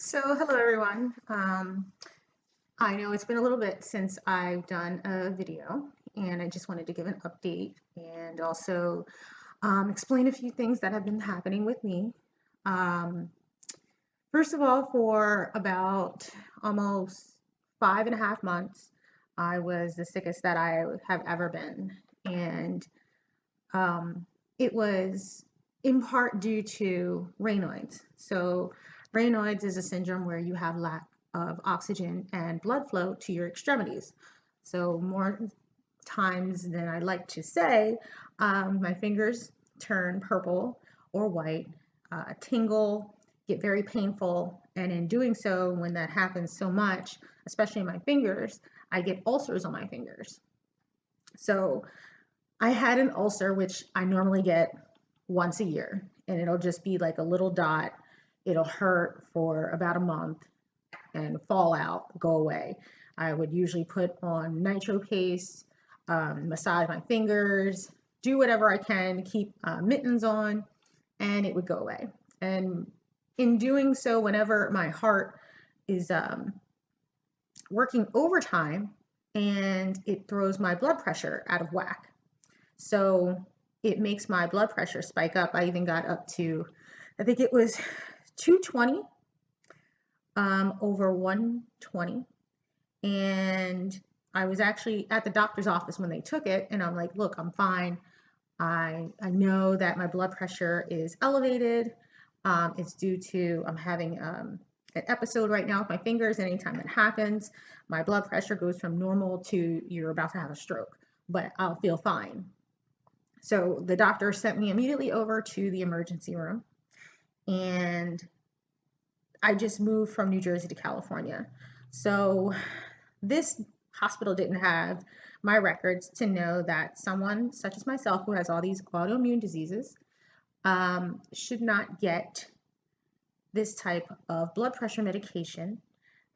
So, hello everyone. I know it's been a little bit since I've done a video, and I just wanted to give an update and also explain a few things that have been happening with me. Um, First of all, for about almost 5.5 months, I was the sickest that I have ever been, and um, it was in part due to Raynaud's. So, Raynaud's is a syndrome where you have lack of oxygen and blood flow to your extremities. So, more times than I like to say, my fingers turn purple or white, tingle, get very painful. And in doing so, when that happens so much, especially in my fingers, I get ulcers on my fingers. So, I had an ulcer, which I normally get once a year, and it'll just be like a little dot. It'll hurt for about a month and fall out, go away. I would usually put on nitro paste, massage my fingers, do whatever I can, keep mittens on, and it would go away. And in doing so, whenever my heart is working overtime and it throws my blood pressure out of whack. So it makes my blood pressure spike up. I even got up to, I think it was 220 over 120. And I was actually at the doctor's office when they took it, and I'm like, look, I'm fine. I know that my blood pressure is elevated. It's due to I'm having an episode right now with my fingers. And anytime that happens, my blood pressure goes from normal to you're about to have a stroke, but I'll feel fine. So the doctor sent me immediately over to the emergency room, and I just moved from New Jersey to California. So this hospital didn't have my records to know that someone such as myself who has all these autoimmune diseases should not get this type of blood pressure medication.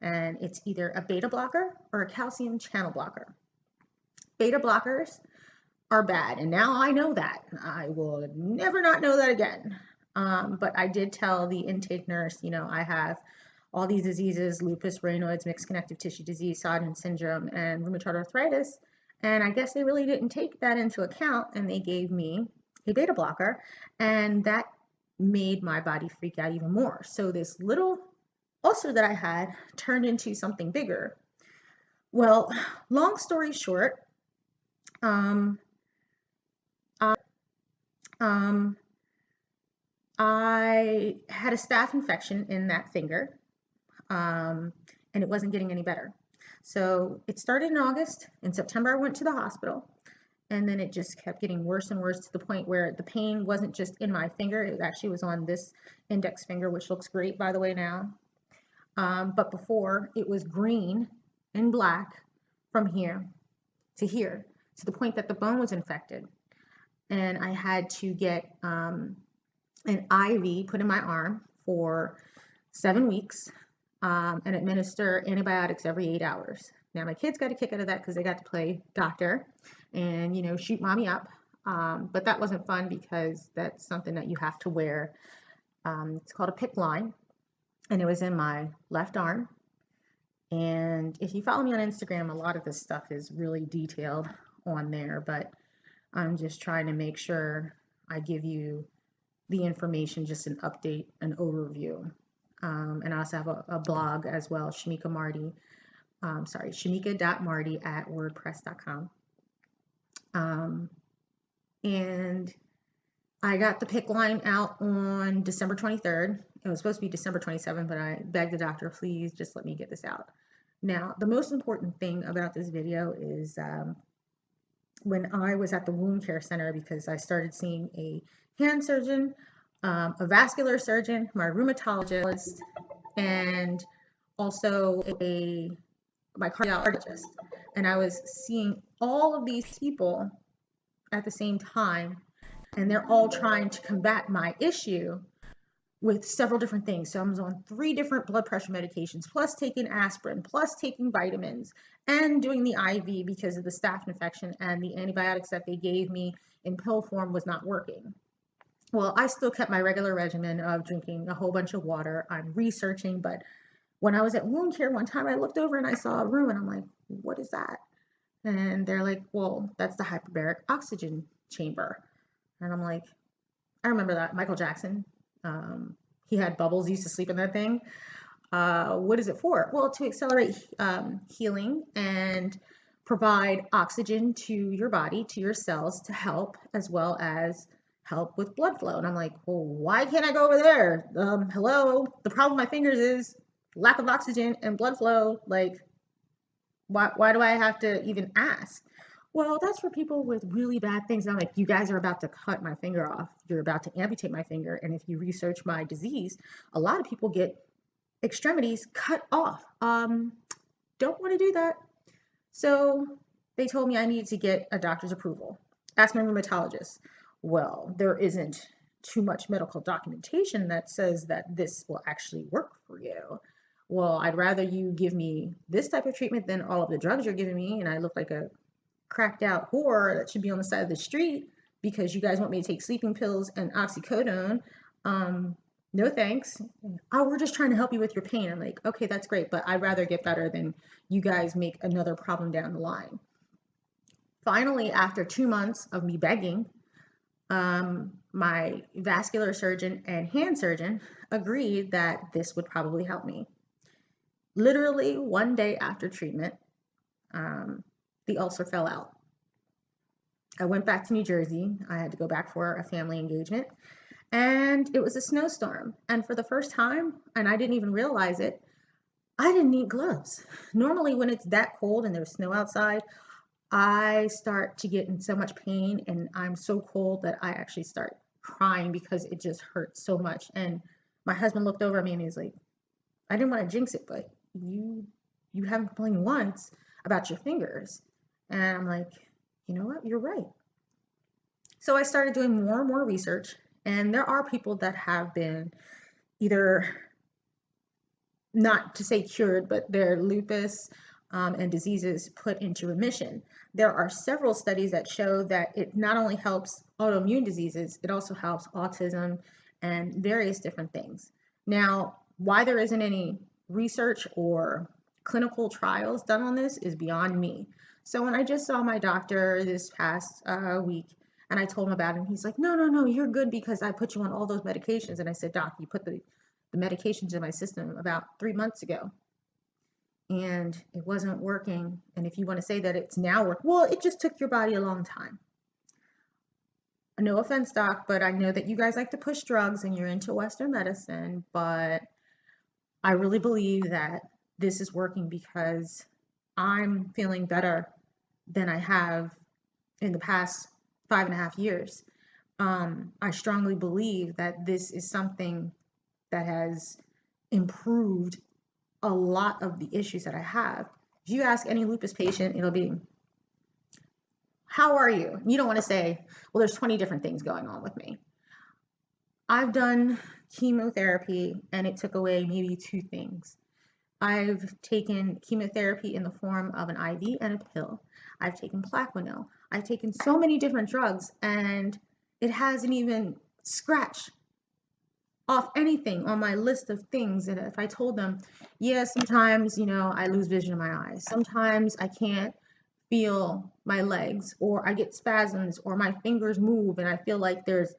And it's either a beta blocker or a calcium channel blocker. Beta blockers are bad. And now I know that. I will never not know that again. But I did tell the intake nurse, I have all these diseases: lupus, Raynaud's, mixed connective tissue disease, Sodden syndrome, and rheumatoid arthritis. And I guess they really didn't take that into account, and they gave me a beta blocker, and that made my body freak out even more. So this little ulcer that I had turned into something bigger. Well, long story short, um, um, I had a staph infection in that finger, and it wasn't getting any better. So it started in August. In September, I went to the hospital, and then it just kept getting worse and worse to the point where the pain wasn't just in my finger. It actually was on this index finger, which looks great, by the way, now. But before, it was green and black from here to the point that the bone was infected. And I had to get an IV put in my arm for 7 weeks and administer antibiotics every 8 hours. Now, my kids got a kick out of that because they got to play doctor and, shoot mommy up. But that wasn't fun because that's something that you have to wear. It's called a PICC line, and it was in my left arm. And if you follow me on Instagram, a lot of this stuff is really detailed on there, but I'm just trying to make sure I give you the information, just an update, an overview. And I also have a blog as well, Shamekka Marty. Shamekka.marty at wordpress.com. And I got the PICC line out on December 23rd. It was supposed to be December 27th, but I begged the doctor, please just let me get this out. Now, the most important thing about this video is when I was at the wound care center, because I started seeing a hand surgeon, a vascular surgeon, my rheumatologist, and also my cardiologist. And I was seeing all of these people at the same time, and they're all trying to combat my issue with several different things. So I was on 3 different blood pressure medications, plus taking aspirin, plus taking vitamins, and doing the IV because of the staph infection, and the antibiotics that they gave me in pill form was not working. Well, I still kept my regular regimen of drinking a whole bunch of water. I'm researching, but when I was at wound care one time, I looked over and I saw a room and I'm like, what is that? And they're like, well, that's the hyperbaric oxygen chamber. And I'm like, I remember that. Michael Jackson, he had bubbles, he used to sleep in that thing. What is it for? Well, to accelerate healing and provide oxygen to your body, to your cells, to help, as well as help with blood flow. And I'm like, well, why can't I go over there? Hello, the problem with my fingers is lack of oxygen and blood flow. Like, why do I have to even ask? Well, that's for people with really bad things. And I'm like, you guys are about to cut my finger off. You're about to amputate my finger. And if you research my disease, a lot of people get extremities cut off. Don't want to do that. So they told me I needed to get a doctor's approval. Asked my rheumatologist. Well, there isn't too much medical documentation that says that this will actually work for you. Well, I'd rather you give me this type of treatment than all of the drugs you're giving me, and I look like a cracked out whore that should be on the side of the street because you guys want me to take sleeping pills and oxycodone. No thanks. Oh, we're just trying to help you with your pain. I'm like, okay, that's great, but I'd rather get better than you guys make another problem down the line. Finally, after 2 months of me begging, my vascular surgeon and hand surgeon agreed that this would probably help me. Literally one day after treatment, the ulcer fell out. I went back to New Jersey. I had to go back for a family engagement, and it was a snowstorm. And for the first time, and I didn't even realize it, I didn't need gloves. Normally, when it's that cold and there's snow outside, I start to get in so much pain, and I'm so cold that I actually start crying because it just hurts so much. And my husband looked over at me and he's like, I didn't want to jinx it, but you haven't complained once about your fingers. And I'm like, you know what? You're right. So I started doing more and more research, and there are people that have been either, not to say cured, but their lupus and diseases put into remission. There are several studies that show that it not only helps autoimmune diseases, it also helps autism and various different things. Now, why there isn't any research or clinical trials done on this is beyond me. So when I just saw my doctor this past week and I told him about it, and he's like, no, you're good because I put you on all those medications. And I said, Doc, you put the medications in my system about 3 months ago and it wasn't working. And if you want to say that it's now working, well, it just took your body a long time. No offense, Doc, but I know that you guys like to push drugs and you're into Western medicine, but I really believe that this is working because I'm feeling better than I have in the past 5.5 years. I strongly believe that this is something that has improved a lot of the issues that I have. If you ask any lupus patient, it'll be, how are you? You don't want to say, well, there's 20 different things going on with me. I've done chemotherapy and it took away maybe 2 things. I've taken chemotherapy in the form of an IV and a pill. I've taken Plaquenil. I've taken so many different drugs and it hasn't even scratched off anything on my list of things. And if I told them, yeah, sometimes, I lose vision in my eyes. Sometimes I can't feel my legs, or I get spasms, or my fingers move and I feel like there's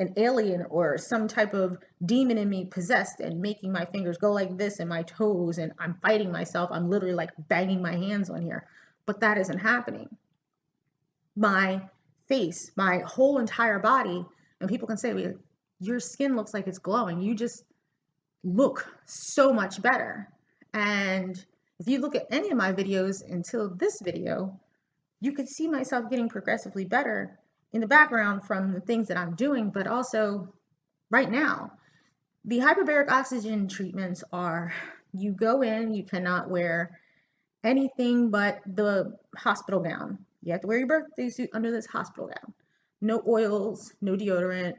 an alien or some type of demon in me possessed and making my fingers go like this and my toes, and I'm fighting myself. I'm literally like banging my hands on here, but that isn't happening. My face, my whole entire body, and people can say, your skin looks like it's glowing. You just look so much better. And if you look at any of my videos until this video, you could see myself getting progressively better in the background from the things that I'm doing, but also right now. The hyperbaric oxygen treatments are, you go in, you cannot wear anything but the hospital gown. You have to wear your birthday suit under this hospital gown. No oils, no deodorant.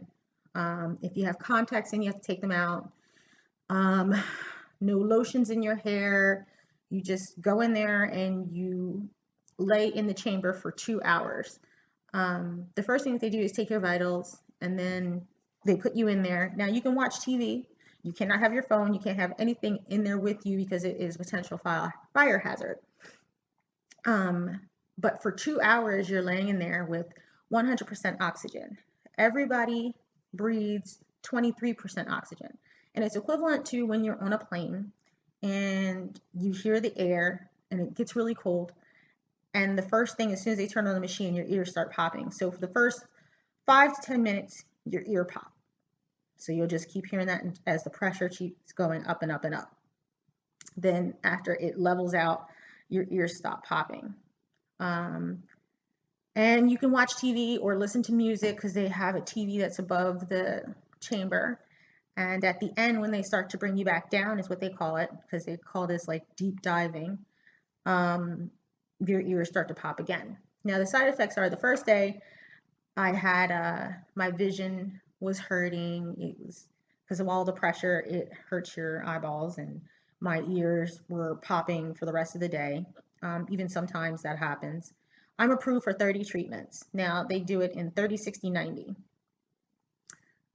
If you have contacts in, you have to take them out. No lotions in your hair. You just go in there and you lay in the chamber for 2 hours. The first thing that they do is take your vitals and then they put you in there. Now you can watch TV. You cannot have your phone. You can't have anything in there with you because it is a potential fire hazard. But for 2 hours, you're laying in there with 100% oxygen. Everybody breathes 23% oxygen. And it's equivalent to when you're on a plane and you hear the air and it gets really cold. And the first thing, as soon as they turn on the machine, your ears start popping. So for the first 5 to 10 minutes, your ear pop. So you'll just keep hearing that as the pressure keeps going up and up and up. Then after it levels out, your ears stop popping. And you can watch TV or listen to music because they have a TV that's above the chamber. And at the end, when they start to bring you back down, is what they call it, because they call this like deep diving, your ears start to pop again. Now, the side effects are the first day I had my vision was hurting. It was because of all the pressure, it hurts your eyeballs, and my ears were popping for the rest of the day. Even sometimes that happens. I'm approved for 30 treatments. Now, they do it in 30, 60, 90.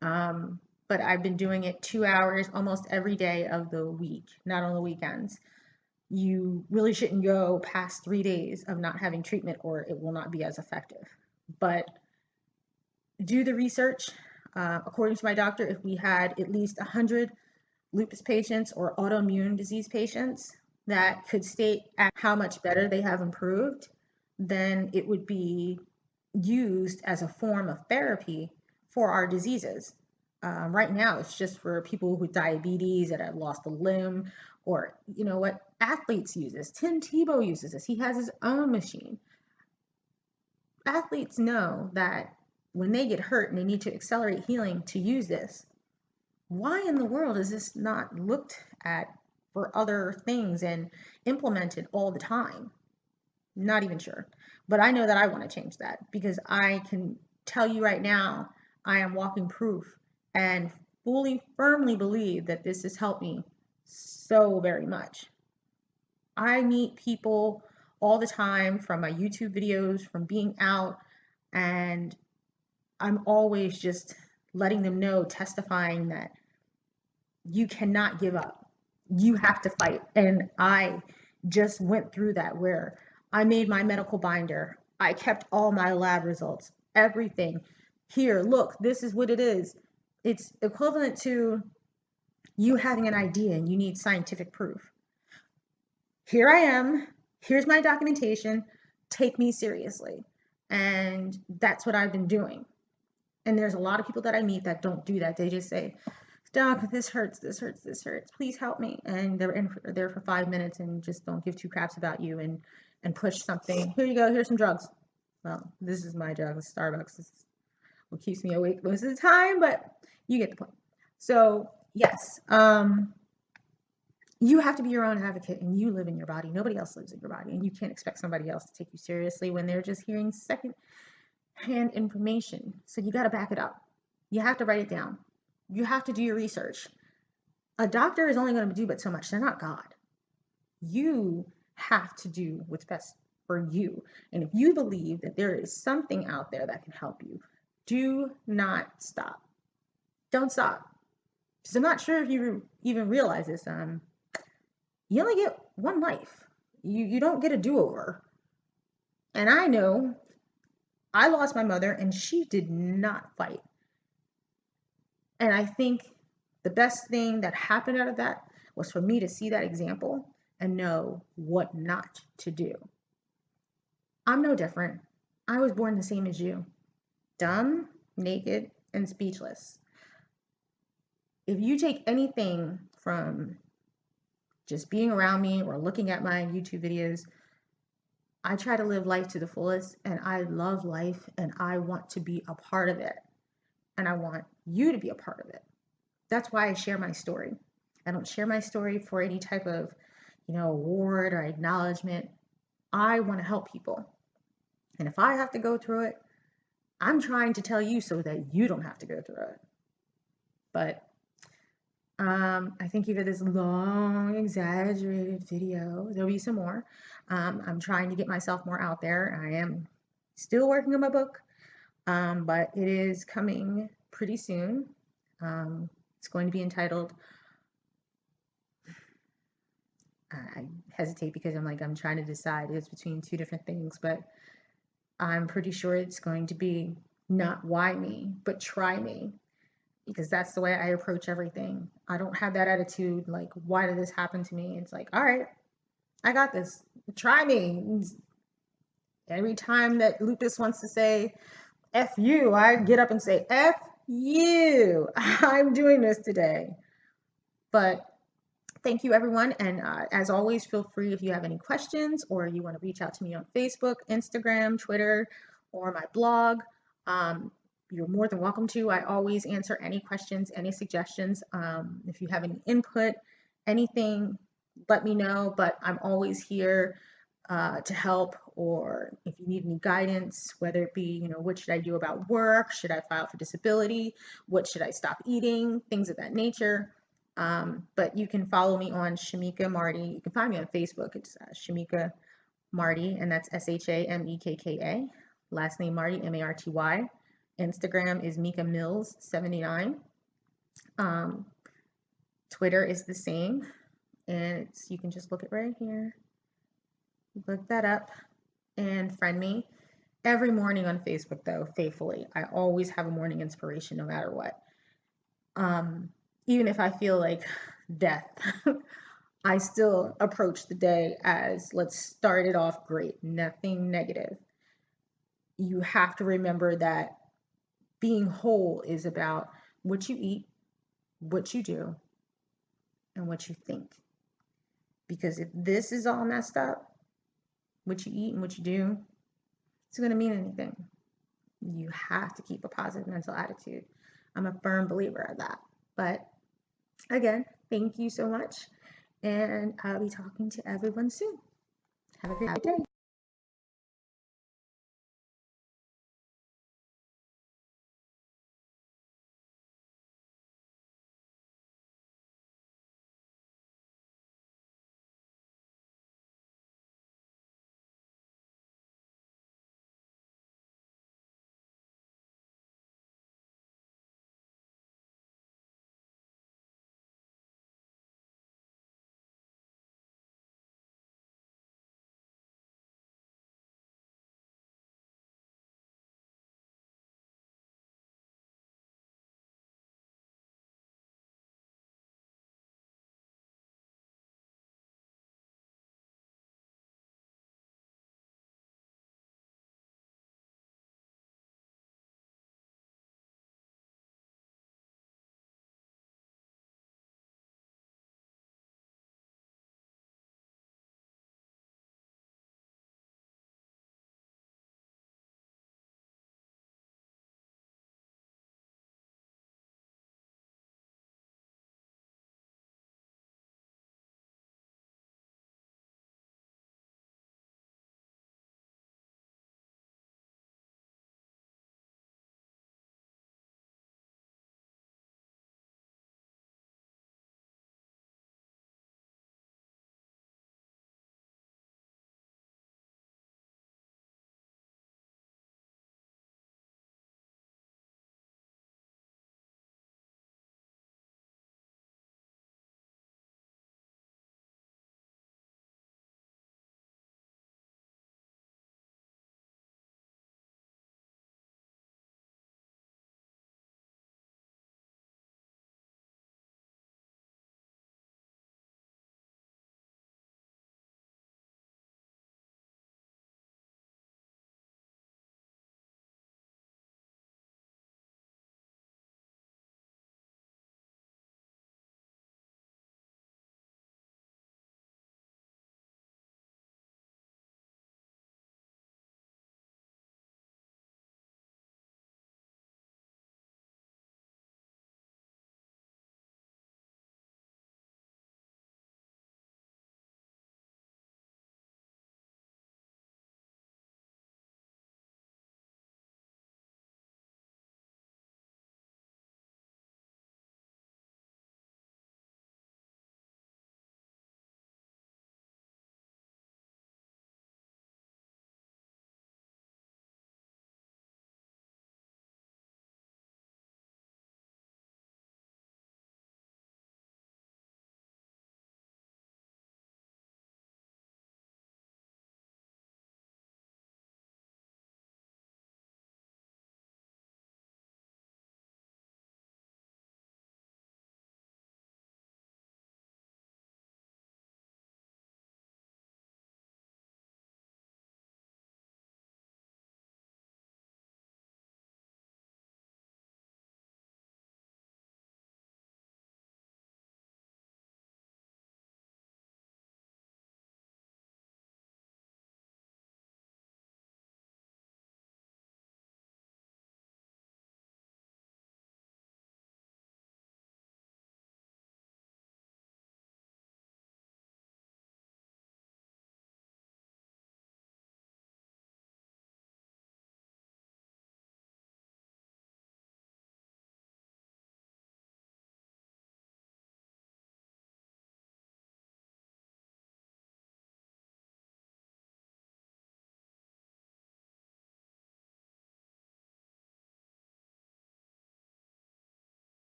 But I've been doing it 2 hours almost every day of the week, not on the weekends. You really shouldn't go past 3 days of not having treatment, or it will not be as effective. But do the research. According to my doctor, if we had at least 100 lupus patients or autoimmune disease patients that could state how much better they have improved, then it would be used as a form of therapy for our diseases. Right now, it's just for people with diabetes that have lost a limb, or you know what, athletes use this. Tim Tebow uses this. He has his own machine. Athletes know that when they get hurt and they need to accelerate healing, to use this. Why in the world is this not looked at for other things and implemented all the time? Not even sure. But I know that I want to change that, because I can tell you right now, I am walking proof and fully, firmly believe that this has helped me so very much. I meet people all the time from my YouTube videos, from being out, and I'm always just letting them know, testifying that you cannot give up. You have to fight. And I just went through that, where I made my medical binder. I kept all my lab results, everything. Here, look, this is what it is. It's equivalent to you having an idea and you need scientific proof. Here I am. Here's my documentation. Take me seriously. And that's what I've been doing. And there's a lot of people that I meet that don't do that. They just say, Doc, this hurts, this hurts, this hurts. Please help me. And they're there for 5 minutes and just don't give two craps about you, and push something. Here you go. Here's some drugs. Well, this is my drug. Starbucks. This is what keeps me awake most of the time, but you get the point. So yes, you have to be your own advocate, and you live in your body. Nobody else lives in your body, and you can't expect somebody else to take you seriously when they're just hearing second-hand information. So you got to back it up. You have to write it down. You have to do your research. A doctor is only going to do but so much. They're not God. You have to do what's best for you. And if you believe that there is something out there that can help you, do not stop. Don't stop. Because I'm not sure if you even realize this. You only get one life. You don't get a do-over. And I know I lost my mother, and she did not fight. And I think the best thing that happened out of that was for me to see that example and know what not to do. I'm no different. I was born the same as you. Dumb, naked, and speechless. If you take anything from just being around me or looking at my YouTube videos, I try to live life to the fullest, and I love life, and I want to be a part of it. And I want you to be a part of it. That's why I share my story. I don't share my story for any type of, award or acknowledgement. I want to help people. And if I have to go through it, I'm trying to tell you so that you don't have to go through it. But I thank you for this long, exaggerated video. There'll be some more. I'm trying to get myself more out there. I am still working on my book. but it is coming pretty soon. It's going to be entitled, I hesitate because I'm trying to decide. It's between two different things, but I'm pretty sure it's going to be not why me, but try me, because that's the way I approach everything. I don't have that attitude like, why did this happen to me? It's like, all right, I got this. Try me. Every time that Lupus wants to say F you, I get up and say F you. I'm doing this today. But thank you, everyone. And as always, feel free if you have any questions or you want to reach out to me on Facebook, Instagram, Twitter, or my blog. You're more than welcome to. I always answer any questions, any suggestions. If you have any input, anything, let me know. But I'm always here to help, or if you need any guidance, whether it be, what should I do about work? Should I file for disability? What should I stop eating? Things of that nature. But you can follow me on Shamekka Marty. You can find me on Facebook. It's Shamekka Marty, and that's Shamekka. Last name Marty, Marty. Instagram is Mika Mills 79. Twitter is the same, and you can just look it right here. Look that up and friend me. Every morning on Facebook, though, faithfully, I always have a morning inspiration no matter what. Even if I feel like death, I still approach the day as, let's start it off great, nothing negative. You have to remember that being whole is about what you eat, what you do, and what you think. Because if this is all messed up, what you eat and what you do, it's going to mean anything. You have to keep a positive mental attitude. I'm a firm believer of that. But again, thank you so much. And I'll be talking to everyone soon. Have a great day.